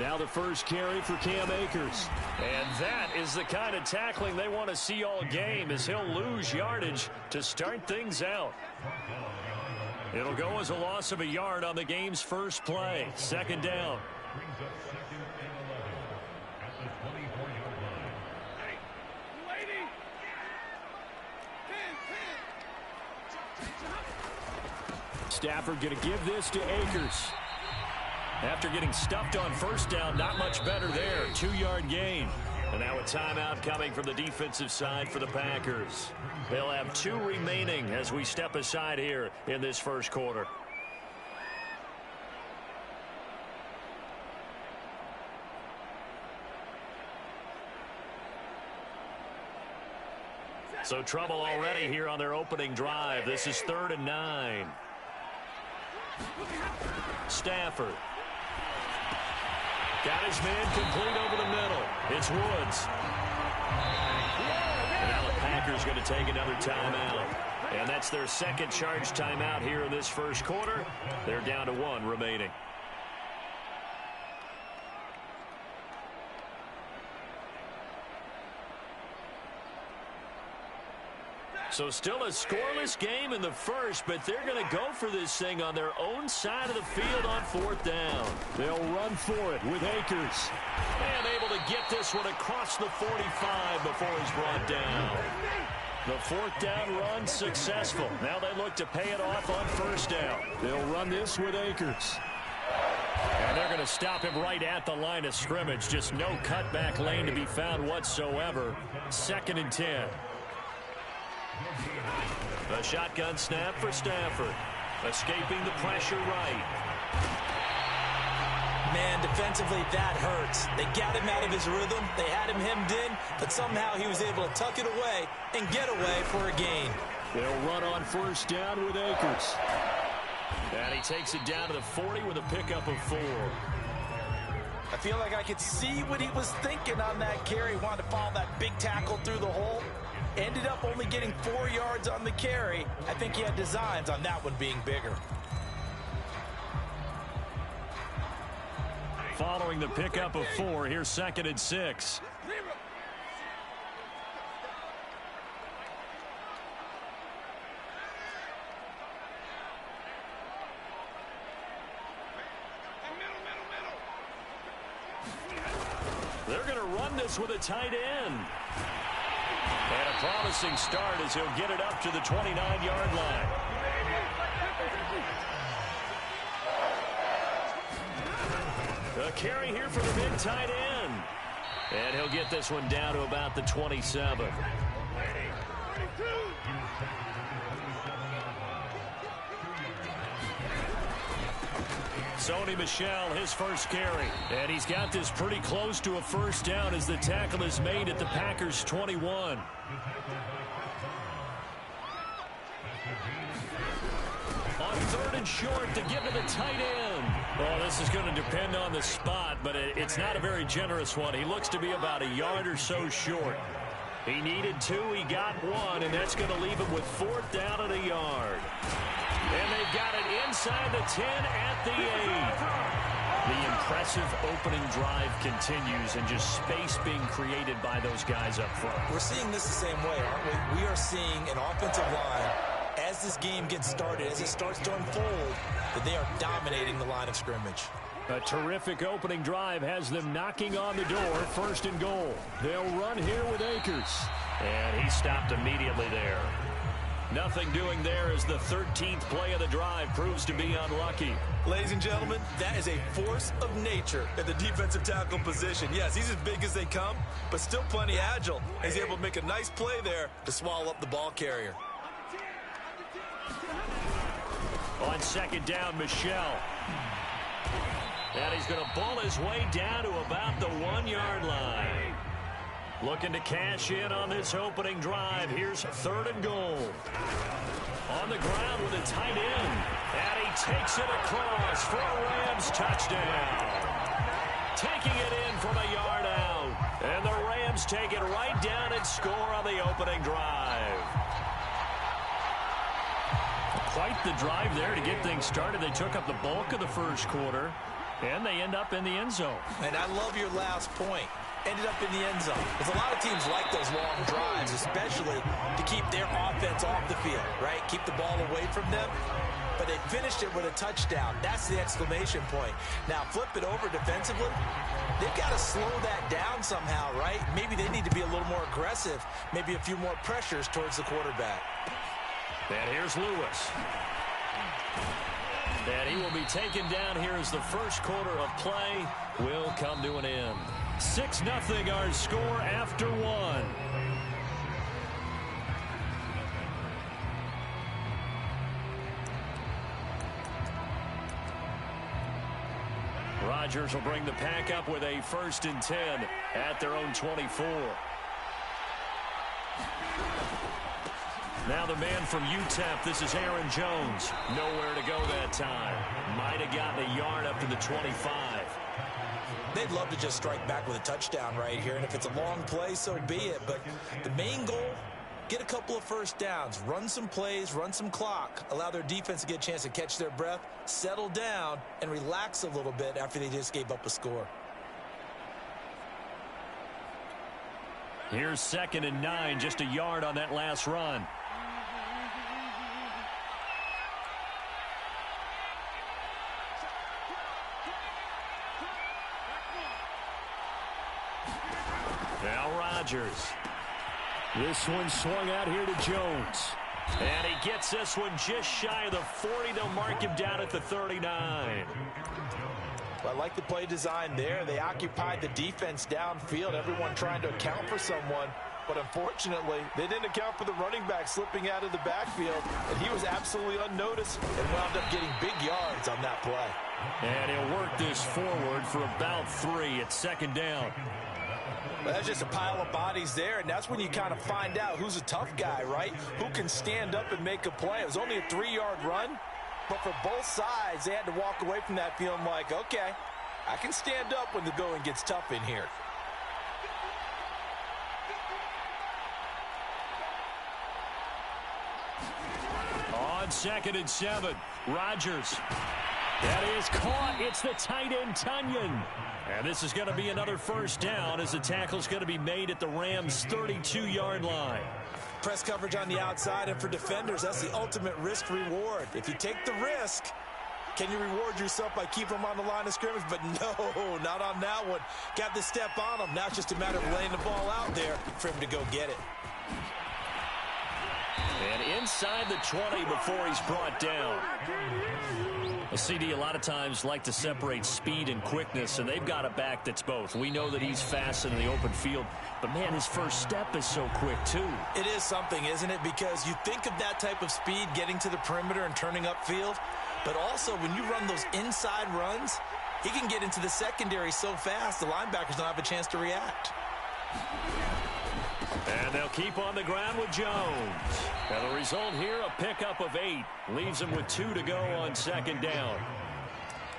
Now the first carry for Cam Akers. And that is the kind of tackling they want to see all game, as he'll lose yardage to start things out. It'll go as a loss of a yard on the game's first play. Second down. Stafford going to give this to Akers. After getting stuffed on first down, not much better there. 2-yard gain. And now a timeout coming from the defensive side for the Packers. They'll have 2 remaining as we step aside here in this first quarter. So trouble already here on their opening drive. This is 3rd and 9. Stafford. Got his man complete over the middle. It's Woods. And now the Packers going to take another timeout. And that's their second charge timeout here in this first quarter. They're down to 1 remaining. So still a scoreless game in the first, but they're going to go for this thing on their own side of the field on 4th down. They'll run for it with Akers. And able to get this one across the 45 before he's brought down. The 4th down run successful. Now they look to pay it off on 1st down. They'll run this with Akers. And they're going to stop him right at the line of scrimmage. Just no cutback lane to be found whatsoever. 2nd and 10. A shotgun snap for Stafford. Escaping the pressure right. Man, defensively, that hurts. They got him out of his rhythm. They had him hemmed in, but somehow he was able to tuck it away and get away for a gain. They'll run on 1st down with Akers. And he takes it down to the 40 with a pickup of 4. I feel like I could see what he was thinking on that carry. Wanted to follow that big tackle through the hole. Ended up only getting 4 yards on the carry. I think he had designs on that one being bigger. Following the pickup of 4, here's 2nd and 6. They're going to run this with a tight end. And a promising start as he'll get it up to the 29-yard line. A carry here for the big tight end. And he'll get this one down to about the 27. Sony Michel, his first carry. And he's got this pretty close to a 1st down as the tackle is made at the Packers' 21. On 3rd and short to give to the tight end. Well, this is going to depend on the spot, but it's not a very generous one. He looks to be about a yard or so short. He needed 2, he got 1, and that's going to leave him with 4th down and a yard. And they've got it inside the 10 at the 8. The impressive opening drive continues, and just space being created by those guys up front. We're seeing this the same way, aren't we? We are seeing an offensive line, as this game gets started, as it starts to unfold, that they are dominating the line of scrimmage. A terrific opening drive has them knocking on the door. 1st and goal. They'll run here with Akers. And he stopped immediately there. Nothing doing there as the 13th play of the drive proves to be unlucky. Ladies and gentlemen, that is a force of nature at the defensive tackle position. Yes, he's as big as they come, but still plenty agile. He's able to make a nice play there to swallow up the ball carrier. On 2nd down, Michel. And he's going to ball his way down to about the 1-yard line. Looking to cash in on this opening drive. Here's 3rd and goal. On the ground with a tight end. And he takes it across for a Rams touchdown. Taking it in from a yard out. And the Rams take it right down and score on the opening drive. Quite the drive there to get things started. They took up the bulk of the first quarter. And they end up in the end zone. And I love your last point. Ended up in the end zone. Because a lot of teams like those long drives, especially to keep their offense off the field, right? Keep the ball away from them. But they finished it with a touchdown. That's the exclamation point. Now, flip it over defensively. They've got to slow that down somehow, right? Maybe they need to be a little more aggressive. Maybe a few more pressures towards the quarterback. And here's Lewis. And he will be taken down here as the first quarter of play will come to an end. 6-0 our score after one. Rodgers will bring the pack up with a 1st and 10 at their own 24. Now the man from UTEP, this is Aaron Jones. Nowhere to go that time. Might have gotten a yard up to the 25. They'd love to just strike back with a touchdown right here, and if it's a long play, so be it. But the main goal, get a couple of first downs, run some plays, run some clock, allow their defense to get a chance to catch their breath, settle down, and relax a little bit after they just gave up a score. Here's 2nd and 9, just a yard on that last run. Now Rodgers. This one swung out here to Jones. And he gets this one just shy of the 40. They'll mark him down at the 39. Well, I like the play design there. They occupied the defense downfield, everyone trying to account for someone. But unfortunately, they didn't account for the running back slipping out of the backfield. And he was absolutely unnoticed and wound up getting big yards on that play. And he'll work this forward for about 3 at 2nd down. Well, that's just a pile of bodies there, and that's when you kind of find out who's a tough guy, right? Who can stand up and make a play. It was only a 3-yard run, but for both sides, they had to walk away from that feeling like, okay, I can stand up when the going gets tough in here. On 2nd and 7, Rodgers. That is caught. It's the tight end, Tunyon. And this is going to be another 1st down as the tackle's going to be made at the Rams' 32-yard line. Press coverage on the outside, and for defenders, that's the ultimate risk-reward. If you take the risk, can you reward yourself by keeping them on the line of scrimmage? But no, not on that one. Got to step on them. Now it's just a matter of laying the ball out there for him to go get it. And inside the 20 before he's brought down. A CD a lot of times like to separate speed and quickness, and they've got a back that's both. We know that he's fast in the open field, but, man, his first step is so quick, too. It is something, isn't it? Because you think of that type of speed getting to the perimeter and turning upfield, but also when you run those inside runs, he can get into the secondary so fast the linebackers don't have a chance to react. And they'll keep on the ground with Jones. And the result here, a pickup of 8. Leaves him with 2 to go on 2nd down.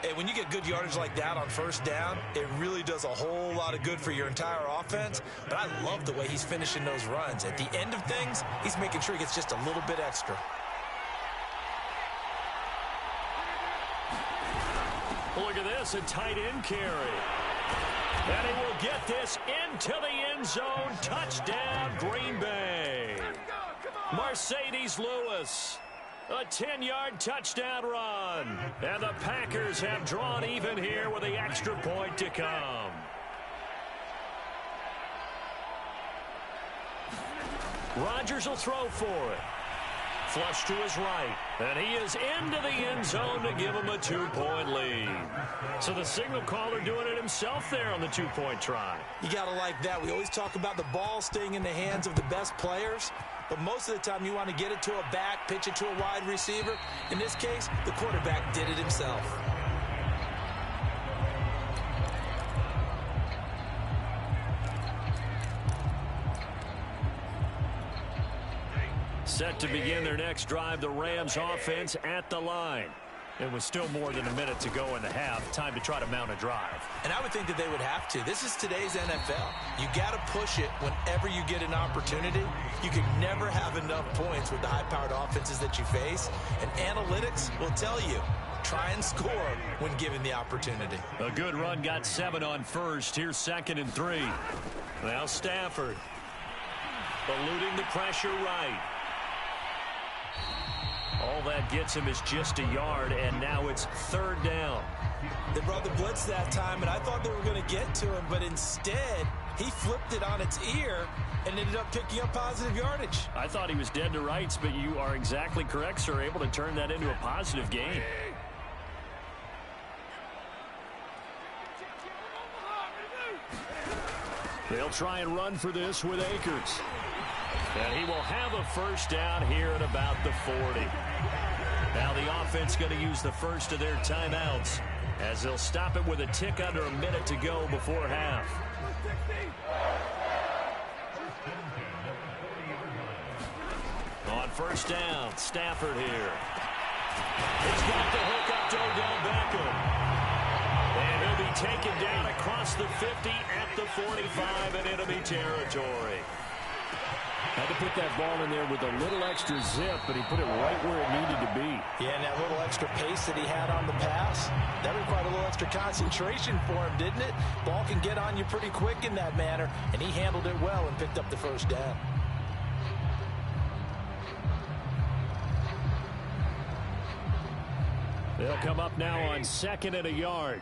Hey, when you get good yardage like that on 1st down, it really does a whole lot of good for your entire offense. But I love the way he's finishing those runs. At the end of things, he's making sure he gets just a little bit extra. Look at this, a tight end carry. And he will get this into the end zone. Touchdown, Green Bay. Mercedes Lewis. A 10-yard touchdown run. And the Packers have drawn even here with the extra point to come. Rodgers will throw for it. Flush to his right. And he is into the end zone to give him a 2-point lead. So the signal caller doing it himself there on the 2-point try. You got to like that. We always talk about the ball staying in the hands of the best players. But most of the time you want to get it to a back, pitch it to a wide receiver. In this case, the quarterback did it himself. Set to begin their next drive, the Rams offense at the line. It was still more than a minute to go in the half. Time to try to mount a drive. And I would think that they would have to. This is today's NFL. You got to push it whenever you get an opportunity. You can never have enough points with the high-powered offenses that you face. And analytics will tell you, try and score when given the opportunity. A good run got 7 on first. Here's 2nd and 3. Now Stafford eluding the pressure right. All that gets him is just a yard, and now it's 3rd down. They brought the blitz that time, and I thought they were going to get to him, but instead he flipped it on its ear and ended up picking up positive yardage. I thought he was dead to rights, but you are exactly correct, sir. Able to turn that into a positive gain. They'll try and run for this with Akers. And he will have a first down here at about the 40. Now the offense going to use the first of their timeouts as they'll stop it with a tick under a minute to go before half. On first down, Stafford here. He's got the hook up to Odell Beckham. And he'll be taken down across the 50 at the 45 in enemy territory. Had to put that ball in there with a little extra zip, but he put it right where it needed to be. Yeah, and that little extra pace that he had on the pass, that required a little extra concentration for him, didn't it? Ball can get on you pretty quick in that manner, and he handled it well and picked up the first down. They'll come up now on 2nd and a yard.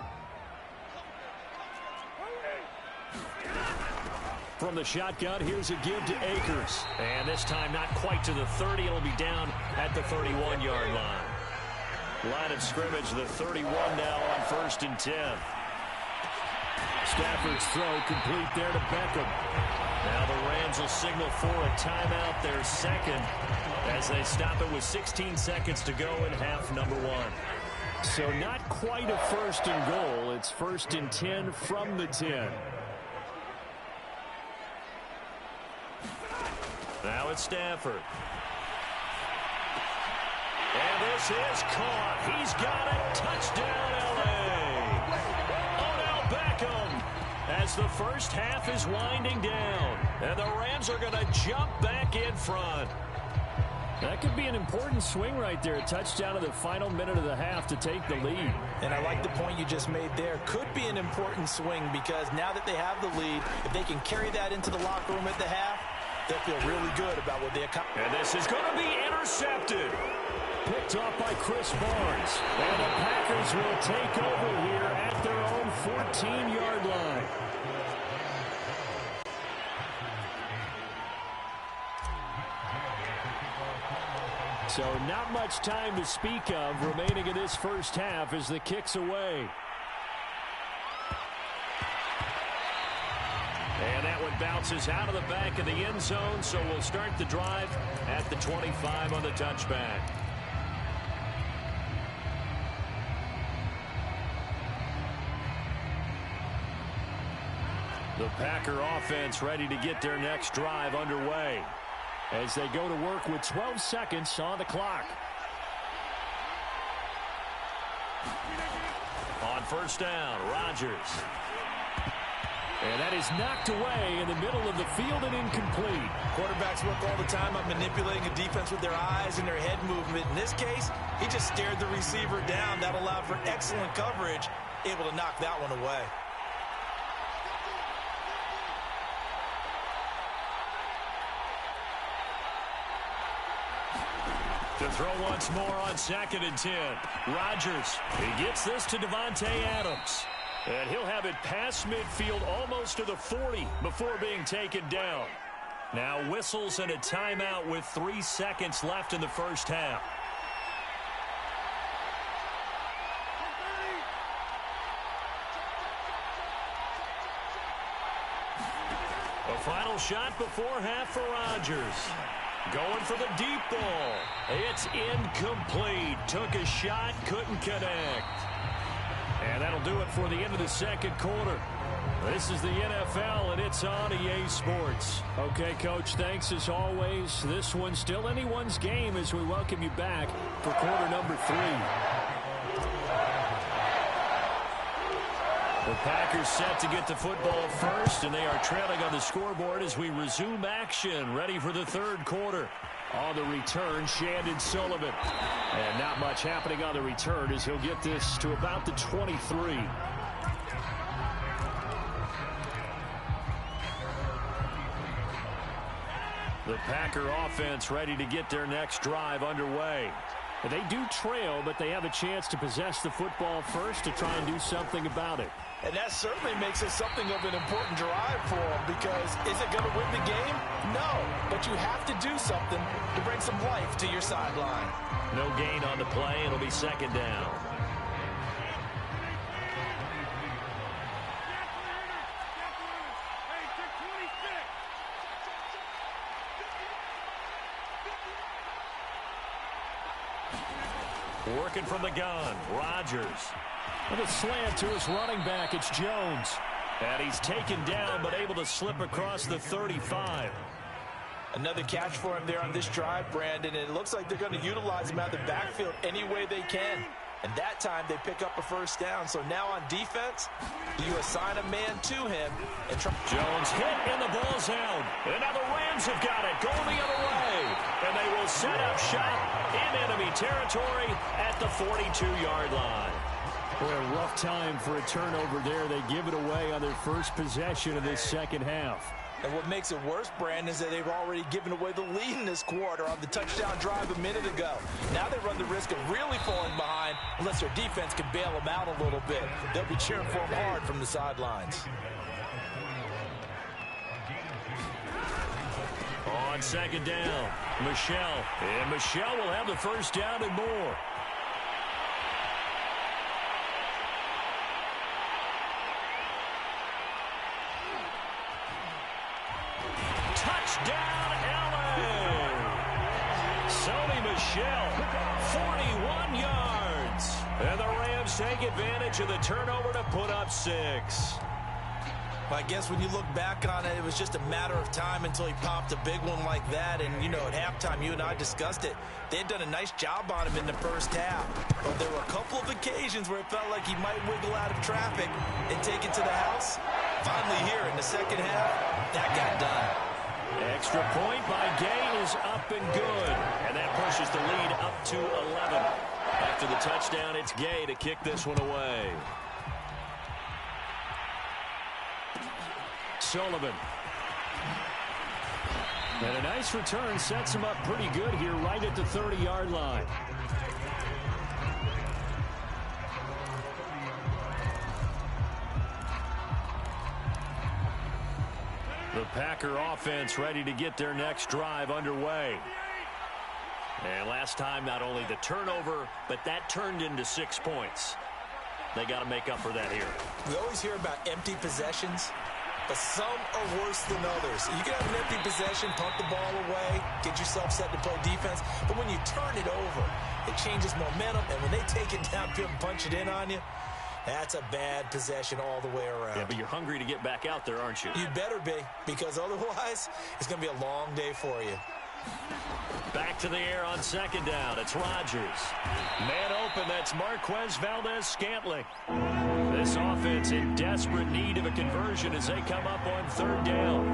From the shotgun, here's a give to Akers. And this time not quite to the 30. It'll be down at the 31-yard line. Line of scrimmage, the 31 now on 1st and 10. Stafford's throw complete there to Beckham. Now the Rams will signal for a timeout, their 2nd, as they stop it with 16 seconds to go in half number 1. So not quite a 1st and goal. It's 1st and 10 from the 10. Now it's Stafford. And this is caught. He's got it. Touchdown, L.A. Odell Beckham as the first half is winding down. And the Rams are going to jump back in front. That could be an important swing right there. A touchdown in the final minute of the half to take the lead. And I like the point you just made there. Could be an important swing because now that they have the lead, if they can carry that into the locker room at the half, they'll feel really good about what they accomplished. And this is going to be intercepted. Picked off by Chris Barnes. And the Packers will take over here at their own 14-yard line. So not much time to speak of remaining in this first half as the kick's away. And that one bounces out of the back of the end zone, so we'll start the drive at the 25 on the touchback. The Packer offense ready to get their next drive underway as they go to work with 12 seconds on the clock. On first down, Rodgers. And that is knocked away in the middle of the field and incomplete. Quarterbacks work all the time on manipulating a defense with their eyes and their head movement. In this case, he just stared the receiver down. That allowed for excellent coverage, able to knock that one away. To throw once more on 2nd and 10. Rodgers, he gets this to Davante Adams. And he'll have it past midfield almost to the 40 before being taken down. Now whistles and a timeout with 3 seconds left in the first half. A final shot before half for Rodgers. Going for the deep ball. It's incomplete. Took a shot, couldn't connect. And that'll do it for the end of the second quarter. This is the NFL, and it's on EA Sports. Okay, Coach, thanks as always. This one's still anyone's game as we welcome you back for quarter number 3. The Packers set to get the football first, and they are trailing on the scoreboard as we resume action, ready for the third quarter. On the return, Shandon Sullivan. And not much happening on the return as he'll get this to about the 23. The Packer offense ready to get their next drive underway. They do trail, but they have a chance to possess the football first to try and do something about it. And that certainly makes it something of an important drive for them, because is it going to win the game? No, but you have to do something to bring some life to your sideline. No gain on the play. It'll be second down. Working from the gun, Rodgers. With a slant to his running back, it's Jones. And he's taken down, but able to slip across the 35. Another catch for him there on this drive, Brandon, and it looks like they're going to utilize him out of the backfield any way they can. And that time they pick up a first down. So now on defense, you assign a man to him. And Jones hit and the ball's out. And now the Rams have got it, going the other way. And they will set up shop in enemy territory at the 42-yard line. Boy, a rough time for a turnover there. They give it away on their first possession of this second half. And what makes it worse, Brandon, is that they've already given away the lead in this quarter on the touchdown drive a minute ago. Now they run the risk of really falling behind unless their defense can bail them out a little bit. They'll be cheering for them hard from the sidelines. On second down, Michelle. And Michelle will have the first down and more. Touchdown, LA! Sony Michel, 41 yards. And the Rams take advantage of the turnover to put up 6. Well, I guess when you look back on it, it was just a matter of time until he popped a big one like that. And, you know, at halftime, you and I discussed it. They had done a nice job on him in the first half. But there were a couple of occasions where it felt like he might wiggle out of traffic and take it to the house. Finally here in the second half, that got done. Extra point by Gay is up and good. And that pushes the lead up to 11. After the touchdown, it's Gay to kick this one away. Sullivan. And a nice return sets him up pretty good here right at the 30-yard line. The Packer offense ready to get their next drive underway. And last time, not only the turnover, but that turned into 6 points. They got to make up for that here. We always hear about empty possessions, but some are worse than others. You can have an empty possession, pump the ball away, get yourself set to play defense, but when you turn it over, it changes momentum, and when they take it downfield and punch it in on you, that's a bad possession all the way around. Yeah, but you're hungry to get back out there, aren't you? You better be, because otherwise, it's going to be a long day for you. Back to the air on second down. It's Rodgers. Man open, that's Marquez Valdez-Scantling. This offense in desperate need of a conversion as they come up on third down.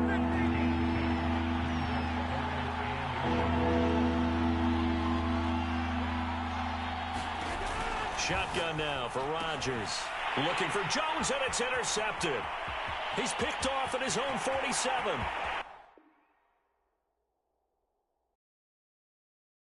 Shotgun now for Rodgers. Looking for Jones, and it's intercepted. He's picked off at his own 47.